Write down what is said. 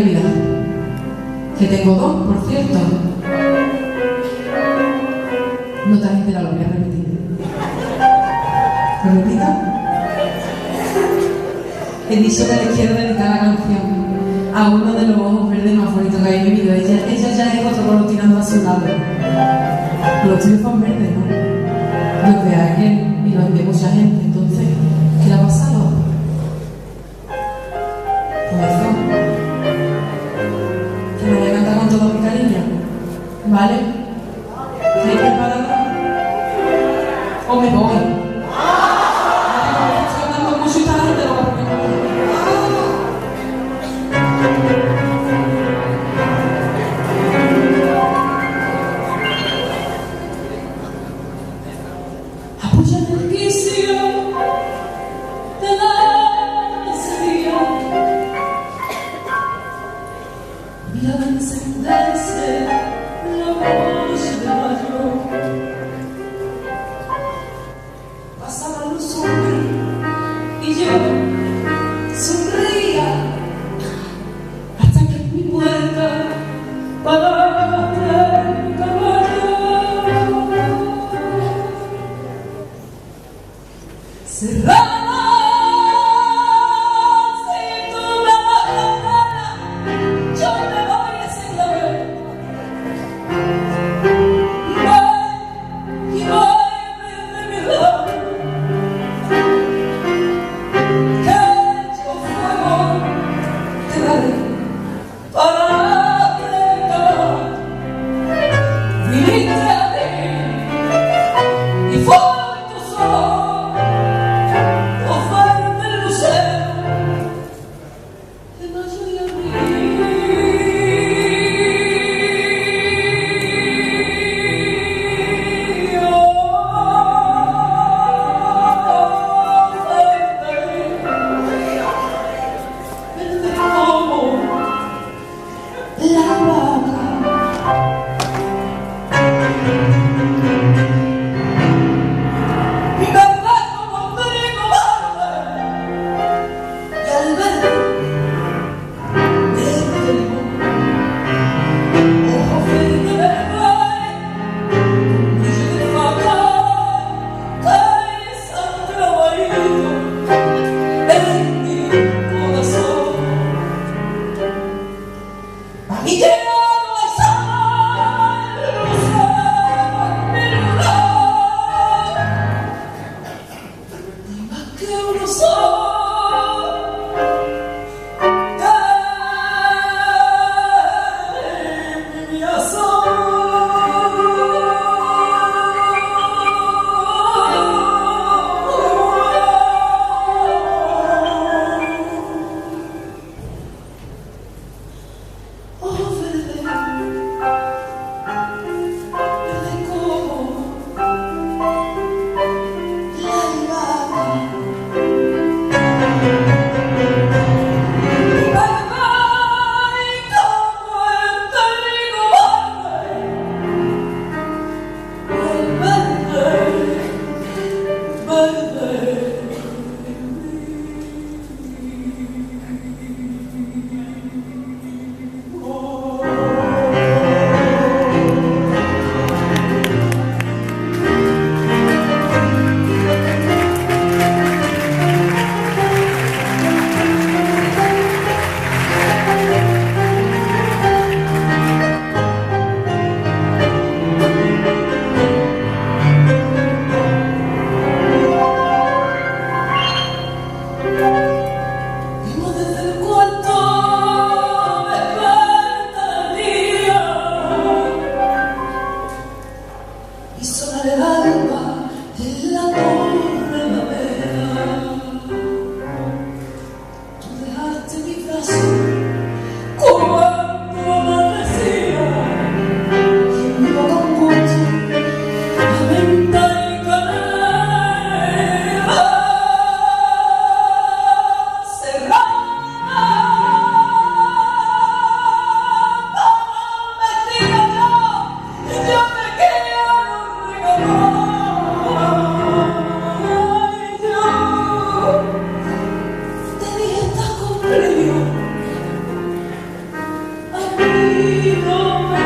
vida, que tengo dos, por cierto. No te has enterado, lo voy a repetir. ¿Lo repita? He dicho que le quiero dedicar la canción a uno de los ojos verdes más bonitos que hay en mi vida. Ella ya es otro color tirando a su lado. Los tuyos son verdes, ¿no? Los de aquel y los de mucha gente. Entonces, ¿qué le ha pasado? Pues eso. Que me voy a cantar con todo mi cariño. ¿Vale? ¿Estáis preparados? ¿O me voy? Estoy andando mucho y esta gente lo va a poner. Apoya el quicio de la sería, mira de encenderse la noche de mayo. Pasaban los hombres y yo sonreía hasta que en mi puerta paraste el caballo. Cerrada, si tú me das la gana, yo te voy a decir la verdad. Y voy a pedirte mi lado, que yo fuego te daré para pecar. Viniste a ti y fue tu sol. Oh, nombre